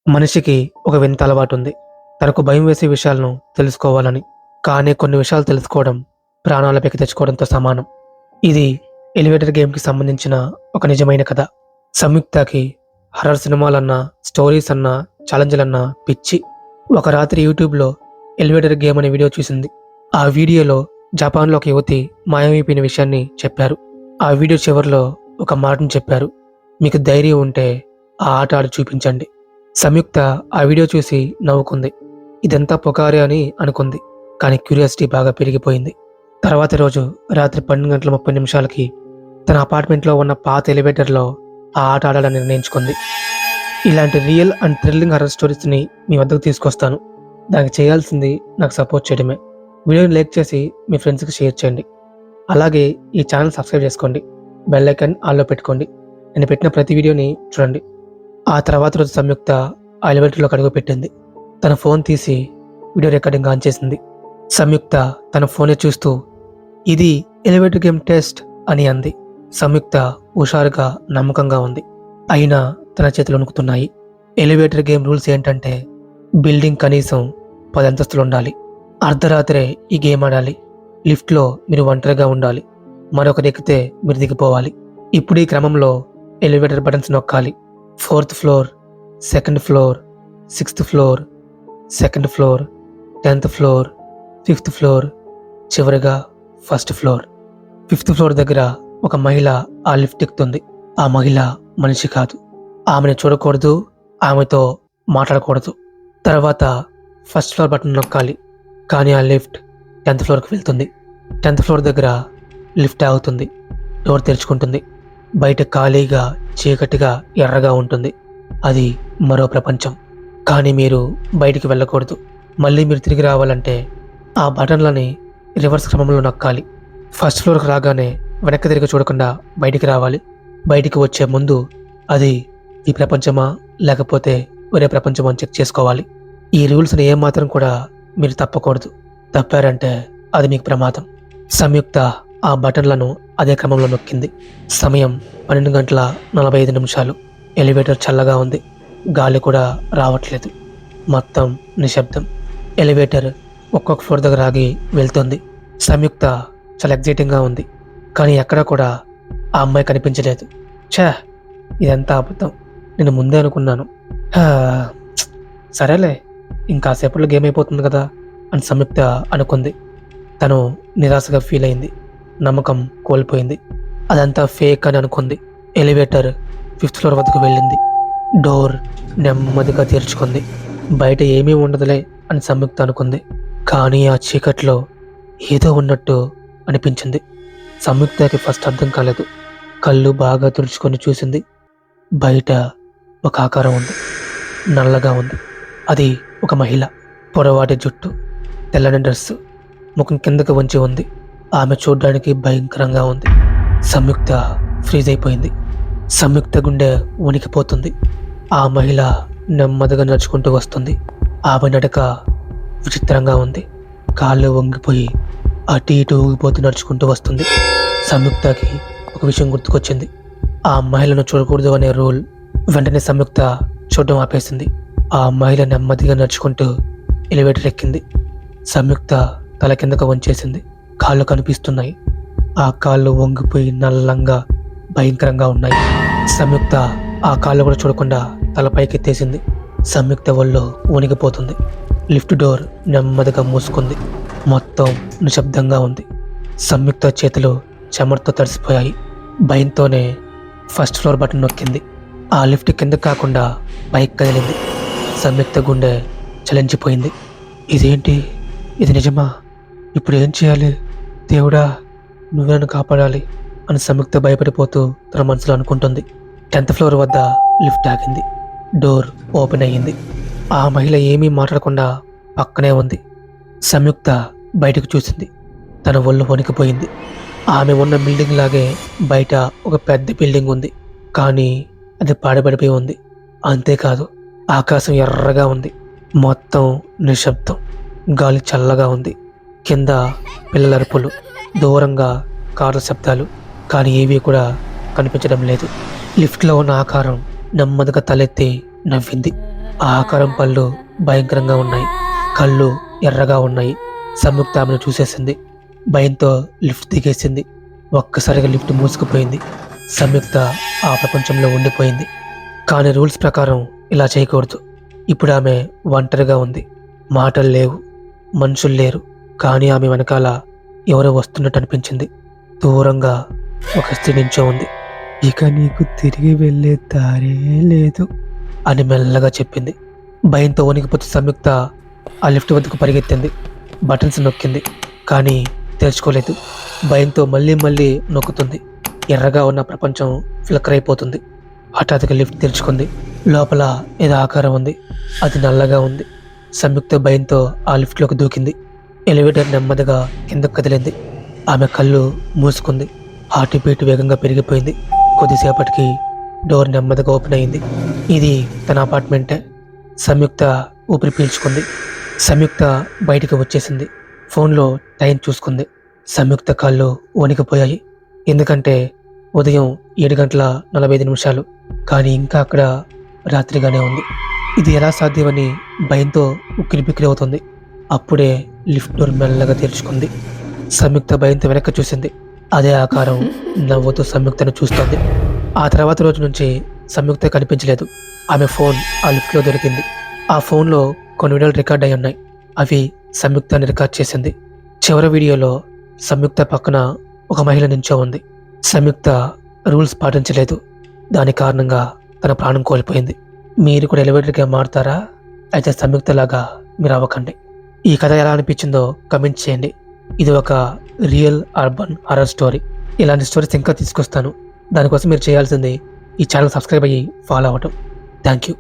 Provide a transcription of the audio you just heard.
మనిషికి ఒక వింత అలవాటుంది. తనకు భయం వేసే విషయాలను తెలుసుకోవాలని. కానీ కొన్ని విషయాలు తెలుసుకోవడం ప్రాణాలపైకి తెచ్చుకోవడంతో సమానం. ఇది ఎలివేటర్ గేమ్‌కి సంబంధించిన ఒక నిజమైన కథ. సంయుక్తకి హర్రర్ సినిమాలన్నా, స్టోరీస్ అన్నా, ఛాలెంజ్‌లన్నా పిచ్చి. ఒక రాత్రి యూట్యూబ్‌లో ఎలివేటర్ గేమ్ అనే వీడియో చూసింది. ఆ వీడియోలో జపాన్‌లో ఒక యువతి మాయమైపోయిన విషయాన్ని చెప్పారు. ఆ వీడియో చివర్లో ఒక మాటను చెప్పారు. మీకు ధైర్యం ఉంటే ఆ ఆట ఆడి చూపించండి. సంయుక్త ఆ వీడియో చూసి నవ్వుకుంది. ఇదంతా పుకారే అని అనుకుంది. కానీ క్యూరియాసిటీ బాగా పెరిగిపోయింది. తర్వాతి రోజు రాత్రి 12:30 తన అపార్ట్మెంట్లో ఉన్న పాత ఎలివేటర్లో ఆ ఆట ఆడాలని నిర్ణయించుకుంది. ఇలాంటి రియల్ అండ్ థ్రిల్లింగ్ హర్రర్ స్టోరీస్ని మీ వద్దకు తీసుకొస్తాను. దానికి చేయాల్సింది నాకు సపోర్ట్ చేయడమే. వీడియోని లైక్ చేసి మీ ఫ్రెండ్స్కి షేర్ చేయండి. అలాగే ఈ ఛానల్ సబ్స్క్రైబ్ చేసుకోండి. బెల్ ఐకాన్ ఆన్లో పెట్టుకోండి. నేను పెట్టిన ప్రతి వీడియోని చూడండి. ఆ తర్వాత రోజు సంయుక్త ఆ ఎలివేటర్లోకి అడుగు పెట్టింది. తన ఫోన్ తీసి వీడియో రికార్డింగ్ ఆన్ చేసింది. సంయుక్త తన ఫోనే చూస్తూ ఇది ఎలివేటర్ గేమ్ టెస్ట్ అని అంది. సంయుక్త హుషారుగా నమ్మకంగా ఉంది. అయినా తన చేతులు వణుకుతున్నాయి. ఎలివేటర్ గేమ్ రూల్స్ ఏంటంటే బిల్డింగ్ కనీసం 10 అంతస్తులు ఉండాలి. అర్ధరాత్రే ఈ గేమ్ ఆడాలి. లిఫ్ట్లో మీరు ఒంటరిగా ఉండాలి. మరొకరు ఎక్కితే మీరు దిగిపోవాలి. ఇప్పుడు ఈ క్రమంలో ఎలివేటర్ బటన్స్ నొక్కాలి. 4th floor, 2nd floor, 6th floor, 2nd floor, 10th floor, 5th floor, చివరిగా 1st ఫ్లోర్. 5th ఫ్లోర్ దగ్గర ఒక మహిళ ఆ లిఫ్ట్ ఎక్కుతుంది. ఆ మహిళ మనిషి కాదు. ఆమెను చూడకూడదు, ఆమెతో మాట్లాడకూడదు. తర్వాత 1st ఫ్లోర్ బటన్ నొక్కాలి. కానీ ఆ లిఫ్ట్ 10th ఫ్లోర్కి వెళ్తుంది. 10th ఫ్లోర్ దగ్గర లిఫ్ట్ ఆగుతుంది. డోర్ తెరుచుకుంటుంది. బయట ఖాళీగా, చీకటిగా, ఎర్రగా ఉంటుంది. అది మరో ప్రపంచం. కానీ మీరు బయటికి వెళ్ళకూడదు. మళ్ళీ మీరు తిరిగి రావాలంటే ఆ బటన్లని రివర్స్ క్రమంలో నొక్కాలి. 1st ఫ్లోర్కి రాగానే వెనక్కి తిరిగి చూడకుండా బయటికి రావాలి. బయటికి వచ్చే ముందు అది ఈ ప్రపంచమా లేకపోతే వేరే ప్రపంచమా అని చెక్ చేసుకోవాలి. ఈ రూల్స్ని ఏమాత్రం కూడా మీరు తప్పకూడదు. తప్పారంటే అది మీకు ప్రమాదం. సంయుక్త ఆ బటన్లను అదే క్రమంలో నొక్కింది. సమయం 12:45. ఎలివేటర్ చల్లగా ఉంది. గాలి కూడా రావట్లేదు. మొత్తం నిశ్శబ్దం. ఎలివేటర్ ఒక్కొక్క ఫ్లోర్ దగ్గర ఆగి వెళ్తుంది. సంయుక్త చాలా ఎగ్జైటింగ్గా ఉంది. కానీ ఎక్కడా కూడా ఆ అమ్మాయి కనిపించలేదు. ఛా, ఇదంతా అబద్ధం. నేను ముందే అనుకున్నాను. సరేలే, ఇంకాసేపట్లో గేమ్ అయిపోతుంది కదా అని సంయుక్త అనుకుంది. తను నిరాశగా ఫీల్ అయింది. నమ్మకం కోల్పోయింది. అదంతా ఫేక్ అని అనుకుంది. ఎలివేటర్ 5th ఫ్లోర్ వద్దకు వెళ్ళింది. డోర్ నెమ్మదిగా తెరుచుకుంది. బయట ఏమీ ఉండదులే అని సంయుక్త అనుకుంది. కానీ ఆ చీకట్లో ఏదో ఉన్నట్టు అనిపించింది. సంయుక్తకి ఫస్ట్ అర్థం కాలేదు. కళ్ళు బాగా తుడుచుకొని చూసింది. బయట ఒక ఆకారం ఉంది. నల్లగా ఉంది. అది ఒక మహిళ. పొడవాటి జుట్టు, తెల్లని డ్రెస్సు, ముఖం కిందకు వంచి ఉంది. ఆమె చూడ్డానికి భయంకరంగా ఉంది. సంయుక్త ఫ్రీజ్ అయిపోయింది. సంయుక్త గుండె వణికిపోతుంది. ఆ మహిళ నెమ్మదిగా నడుచుకుంటూ వస్తుంది. ఆమె నడక విచిత్రంగా ఉంది. కాళ్ళు వంగిపోయి అటు ఇటు ఊగిపోతూ నడుచుకుంటూ వస్తుంది. సంయుక్తకి ఒక విషయం గుర్తుకొచ్చింది. ఆ మహిళను చూడకూడదు అనే రూల్. వెంటనే సంయుక్త చూడడం ఆపేసింది. ఆ మహిళ నెమ్మదిగా నడుచుకుంటూ ఎలివేటర్ ఎక్కింది. సంయుక్త తల కిందకు వంచేసింది. కాళ్ళు కనిపిస్తున్నాయి. ఆ కాళ్ళు వంగిపోయి నల్లంగా భయంకరంగా ఉన్నాయి. సంయుక్త ఆ కాళ్ళు కూడా చూడకుండా తల పైకెత్తేసింది. సంయుక్త ఒళ్ళు వణికిపోతుంది. లిఫ్ట్ డోర్ నెమ్మదిగా మూసుకుంది. మొత్తం నిశ్శబ్దంగా ఉంది. సంయుక్త చేతులు చెమటతో తడిసిపోయాయి. భయంతోనే 1st ఫ్లోర్ బటన్ నొక్కింది. ఆ లిఫ్ట్ కింద కాకుండా పైకి కదిలింది. సంయుక్త గుండె చలించిపోయింది. ఇదేంటి? ఇది నిజమా? ఇప్పుడు ఏం చేయాలి? దేవుడా, నువ్వే నన్ను కాపాడాలి అని సంయుక్త భయపడిపోతూ తన మనసులో అనుకుంటుంది. 10th ఫ్లోర్ వద్ద లిఫ్ట్ ఆగింది. డోర్ ఓపెన్ అయ్యింది. ఆ మహిళ ఏమీ మాట్లాడకుండా పక్కనే ఉంది. సంయుక్త బయటకు చూసింది. తన ఒళ్ళు వణికిపోయింది. ఆమె ఉన్న బిల్డింగ్ లాగే బయట ఒక పెద్ద బిల్డింగ్ ఉంది. కానీ అది పాడుపడిపోయి ఉంది. అంతేకాదు, ఆకాశం ఎర్రగా ఉంది. మొత్తం నిశ్శబ్దం. గాలి చల్లగా ఉంది. కింద పిల్లల అరుపులు, దూరంగా కార్ల శబ్దాలు. కానీ ఏవీ కూడా కనిపించడం లేదు. లిఫ్ట్లో ఉన్న ఆకారం నెమ్మదిగా తలెత్తి నవ్వింది. ఆ ఆకారం పళ్ళు భయంకరంగా ఉన్నాయి. కళ్ళు ఎర్రగా ఉన్నాయి. సంయుక్త ఆమెను చూసేసింది. భయంతో లిఫ్ట్ దిగేసింది. ఒక్కసారిగా లిఫ్ట్ మూసుకుపోయింది. సంయుక్త ఆ ప్రపంచంలో ఉండిపోయింది. కానీ రూల్స్ ప్రకారం ఇలా చేయకూడదు. ఇప్పుడు ఆమె ఒంటరిగా ఉంది. మాటలు లేవు, మనుషులు లేరు. కానీ ఆమె వెనకాల ఎవరో వస్తున్నట్టు అనిపించింది. దూరంగా ఒక స్త్రీ నించో ఉంది. ఇక నీకు తిరిగి వెళ్ళే దారే లేదు అని మెల్లగా చెప్పింది. భయంతో వణికిపోతూ సంయుక్త ఆ లిఫ్ట్ వద్దకు పరిగెత్తింది. బటన్స్ నొక్కింది, కానీ తెరుచుకోలేదు. భయంతో మళ్ళీ మళ్ళీ నొక్కుతుంది. ఎర్రగా ఉన్న ప్రపంచం ఫ్లిక్కర్ అయిపోతుంది. హఠాత్తుగా లిఫ్ట్ తెరుచుకుంది. లోపల ఏదో ఆకారం ఉంది. అది నల్లగా ఉంది. సంయుక్త భయంతో ఆ లిఫ్ట్లోకి దూకింది. ఎలివేటర్ నెమ్మదిగా కిందకు కదిలింది. ఆమె కళ్ళు మూసుకుంది. హార్ట్ బీట్ వేగంగా పెరిగిపోయింది. కొద్దిసేపటికి డోర్ నెమ్మదిగా ఓపెన్ అయింది. ఇది తన అపార్ట్మెంటే. సంయుక్త ఊపిరి పీల్చుకుంది. సంయుక్త బయటికి వచ్చేసింది. ఫోన్లో టైం చూసుకుంది. సంయుక్త కాళ్ళు వణికిపోయాయి. ఎందుకంటే ఉదయం 7:45 కానీ ఇంకా అక్కడ రాత్రిగానే ఉంది. ఇది ఎలా సాధ్యమని భయంతో ఉక్కిరిబిక్కిరి అవుతుంది. అప్పుడే లిఫ్ట్ డోర్ మెల్లగా తెరుచుకుంది. సంయుక్త భయంతో వెనక్కి చూసింది. అదే ఆకారం నవ్వుతూ సంయుక్తను చూస్తోంది. ఆ తర్వాత రోజు నుంచి సంయుక్త కనిపించలేదు. ఆమె ఫోన్ ఆ లిఫ్ట్లో దొరికింది. ఆ ఫోన్లో కొన్ని వీడియోలు రికార్డ్ అయి ఉన్నాయి. అవి సంయుక్తని రికార్డ్ చేసింది. చివరి వీడియోలో సంయుక్త పక్కన ఒక మహిళ నించో ఉంది. సంయుక్త రూల్స్ పాటించలేదు. దాని కారణంగా తన ప్రాణం కోల్పోయింది. మీరు కూడా ఎలివేటర్గా మారుతారా? అయితే సంయుక్త లాగా మీరు అవ్వకండి. ఈ కథ ఎలా అనిపించిందో కమెంట్ చేయండి. ఇది ఒక రియల్ అర్బన్ హారర్ స్టోరీ. ఇలాంటి స్టోరీస్ ఇంకా తీసుకొస్తాను. దానికోసం మీరు చేయాల్సింది ఈ ఛానల్ సబ్స్క్రైబ్ అయ్యి ఫాలో అవ్వటం. Thank you.